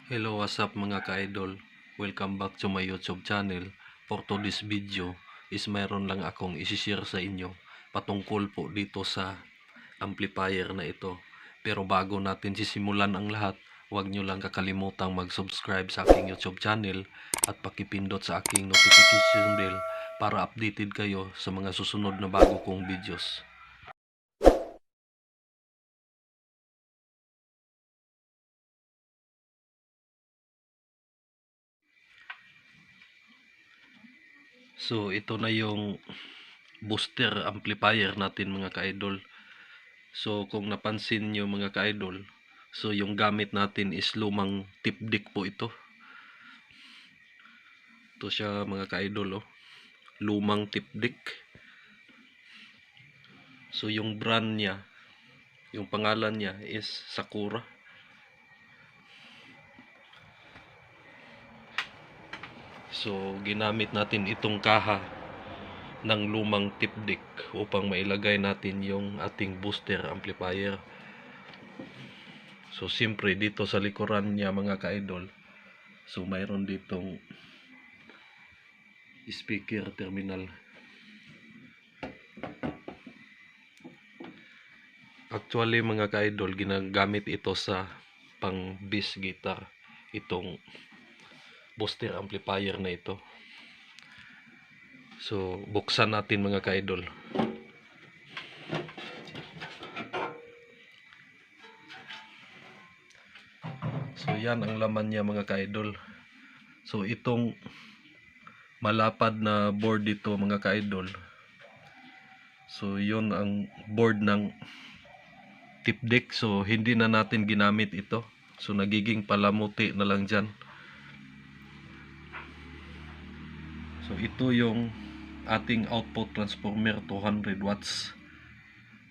Hello, what's up mga ka-idol? Welcome back to my YouTube channel. For today's video is mayroon lang akong isi-share sa inyo patungkol po dito sa amplifier na ito. Pero bago natin sisimulan ang lahat, huwag nyo lang kakalimutang mag-subscribe sa aking YouTube channel at pakipindot sa aking notification bell para updated kayo sa mga susunod na bago kong videos. So ito na yung booster amplifier natin mga ka-idol. So kung napansin nyo mga ka-idol, so yung gamit natin is lumang tipdik po ito. Ito siya mga ka-idol, oh. Lumang tipdik. So yung brand niya, yung pangalan niya is Sakura. So ginamit natin itong kaha ng lumang tipdik upang mailagay natin yung ating booster amplifier. So siyempre dito sa likuran niya mga ka-idol, so mayroon ditong speaker terminal. Actually mga ka-idol, ginagamit ito sa pang bass guitar, itong booster amplifier na ito. So buksan natin mga ka-idol. So yan ang laman niya mga ka-idol. So itong malapad na board dito mga ka-idol, so yun ang board ng tipdik. So hindi na natin ginamit ito, so nagiging palamuti na lang dyan. So ito yung ating output transformer 200 watts,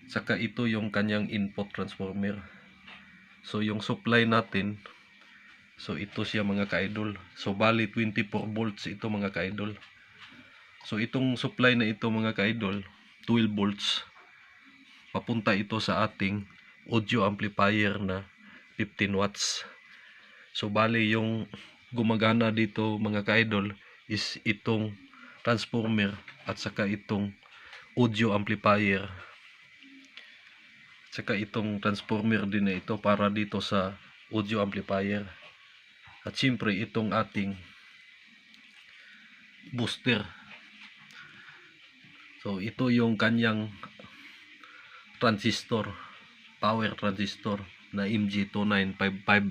saka ito yung kanyang input transformer. So yung supply natin, so ito siya mga ka-idol. So bali 24 volts ito mga ka-idol. So itong supply na ito mga ka-idol, 12 volts, papunta ito sa ating audio amplifier na 15 watts. So bali yung gumagana dito mga ka-idol is itong transformer at saka itong audio amplifier, saka itong transformer din na ito para dito sa audio amplifier, at siyempre itong ating booster. So ito yung kanyang transistor, power transistor na MG2955.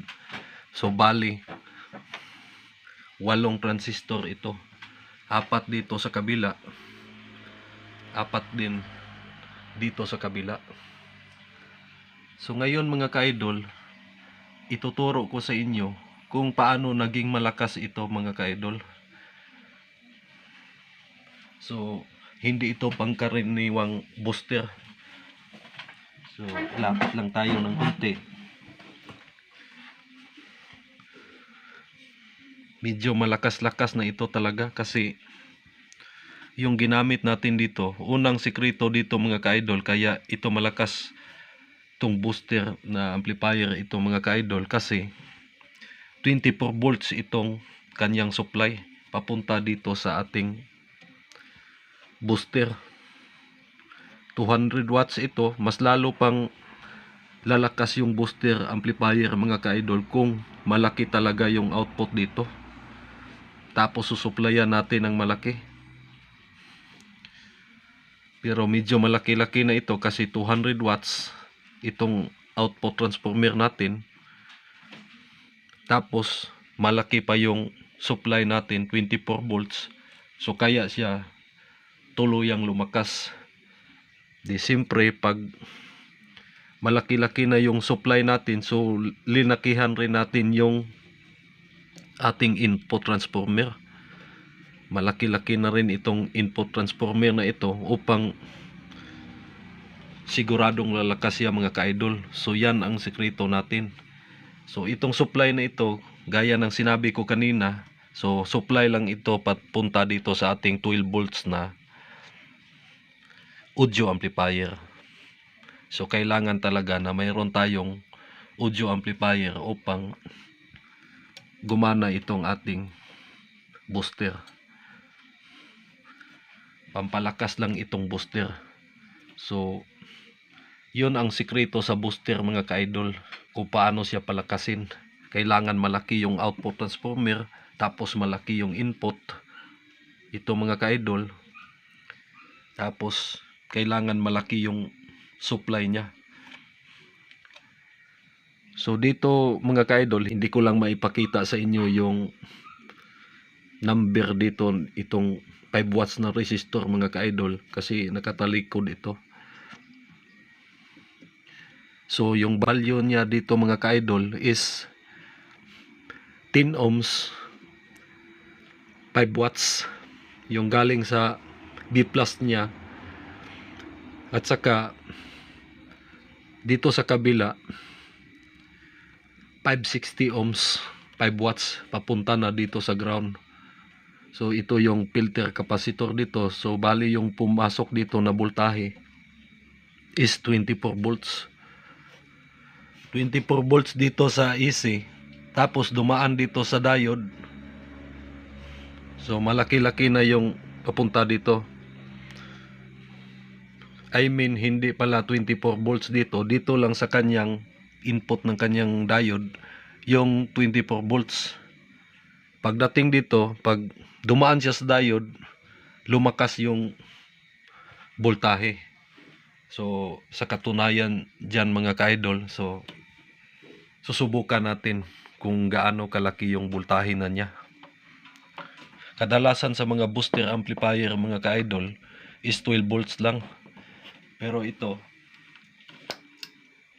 So bali 8 transistor ito, 4 dito sa kabila, 4 din dito sa kabila. So ngayon mga ka-idol, ituturo ko sa inyo kung paano naging malakas ito mga ka-idol. So hindi ito pangkaraniwang booster. So lapit lang tayo ng konti. Medyo malakas-lakas na ito talaga kasi yung ginamit natin dito, unang sikreto dito mga ka-idol, kaya ito malakas itong booster na amplifier ito mga ka-idol, kasi 24 volts itong kanyang supply papunta dito sa ating booster. 200 watts ito, mas lalo pang lalakas yung booster amplifier mga ka-idol kung malaki talaga yung output dito, tapos susuplayan natin ng malaki. Pero medyo malaki-laki na ito kasi 200 watts itong output transformer natin, tapos malaki pa yung supply natin 24 volts. So kaya siya tuluyang lumakas. Di siyempre pag malaki-laki na yung supply natin, so linakihan rin natin yung ating input transformer. Malaki-laki na rin itong input transformer na ito upang siguradong lalakas siya mga ka-idol. So yan ang sekreto natin. So itong supply na ito, gaya ng sinabi ko kanina, so supply lang ito papunta dito sa ating 12 volts na audio amplifier. So kailangan talaga na mayroon tayong audio amplifier upang gumana itong ating booster. Pampalakas lang itong booster. So yun ang sikreto sa booster mga ka-idol, kung paano siya palakasin. Kailangan malaki yung output transformer, tapos malaki yung input, ito mga ka-idol, tapos kailangan malaki yung supply niya. So dito mga ka-idol, hindi ko lang maipakita sa inyo yung number dito, itong 5 watts na resistor mga ka-idol, kasi nakatalikod ito. So yung value niya dito mga ka-idol is 10 ohms, 5 watts yung galing sa B plus niya, at saka dito sa kabila 560 ohms, 5 watts papunta na dito sa ground. So ito yung filter capacitor dito. So bali yung pumasok dito na voltahe is 24 volts. 24 volts dito sa AC, tapos dumaan dito sa diode. So malaki-laki na yung papunta dito. I mean hindi pala 24 volts dito. Dito lang sa kanyang input ng kanyang diode yung 24 volts. Pagdating dito, pag dumaan siya sa diode, lumakas yung voltahe. So sa katunayan dyan mga ka-idol, so susubukan natin kung gaano kalaki yung voltahe na niya. Kadalasan sa mga booster amplifier mga ka-idol is 12 volts lang. Pero ito,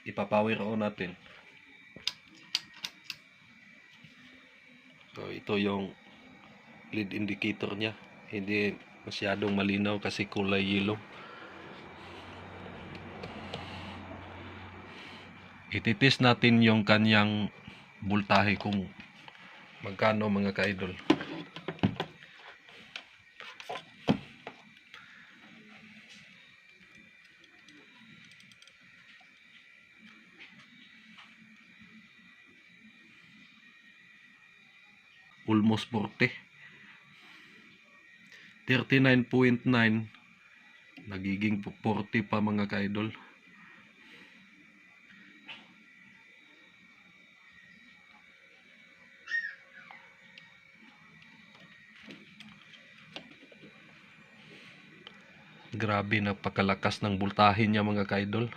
ipapower on natin. So ito yung lead indicator niya. Hindi masyadong malinaw kasi kulay yellow. Ititest natin yung kanyang voltahe kung magkano mga ka-idol. Almost 40. 39.9 nagiging 40 pa mga ka-idol. Grabe, napakalakas ng voltahe niya mga ka-idol.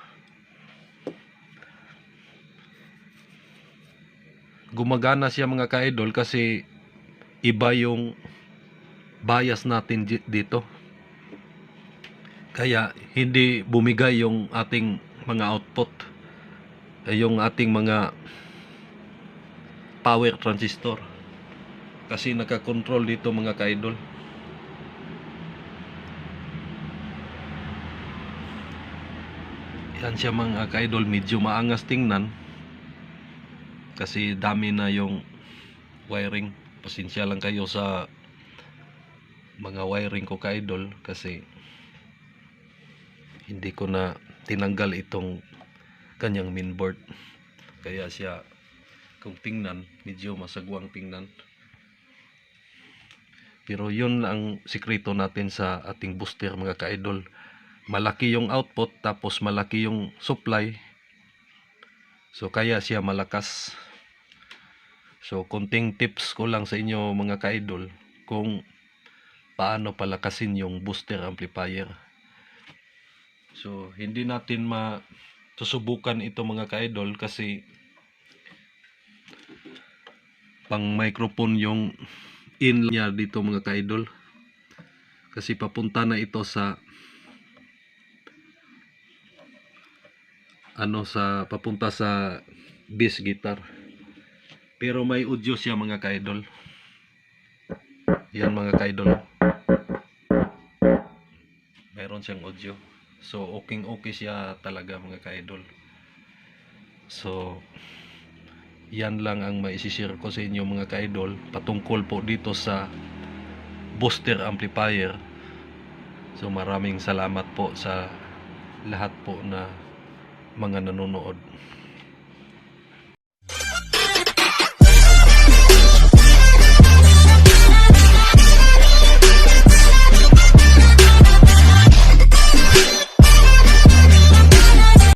Gumagana siya mga ka-idol kasi iba yung bias natin dito. Kaya hindi bumigay yung ating mga output, yung ating mga power transistor, kasi nakakontrol dito mga ka-idol. Yan siya mga ka-idol, medyo maangas tingnan kasi dami na yung wiring. Pasensya lang kayo sa mga wiring ko ka-idol kasi hindi ko na tinanggal itong kanyang mainboard, kaya siya kung tingnan medyo masagwang tingnan. Pero yun ang sikreto natin sa ating booster mga ka-idol. Malaki yung output tapos malaki yung supply, so kaya siya malakas. So konting tips ko lang sa inyo mga ka-idol kung paano palakasin yung booster amplifier. So hindi natin masusubukan ito mga ka-idol kasi pang microphone yung in niya dito mga ka-idol, kasi papunta na ito sa papunta sa bass guitar. Pero may audio siya mga ka-idol. Yan mga ka-idol, mayroon siyang audio. So okay siya talaga mga ka-idol. So yan lang ang maisishare ko sa inyo mga ka-idol patungkol po dito sa booster amplifier. So maraming salamat po sa lahat po na mga nanonood.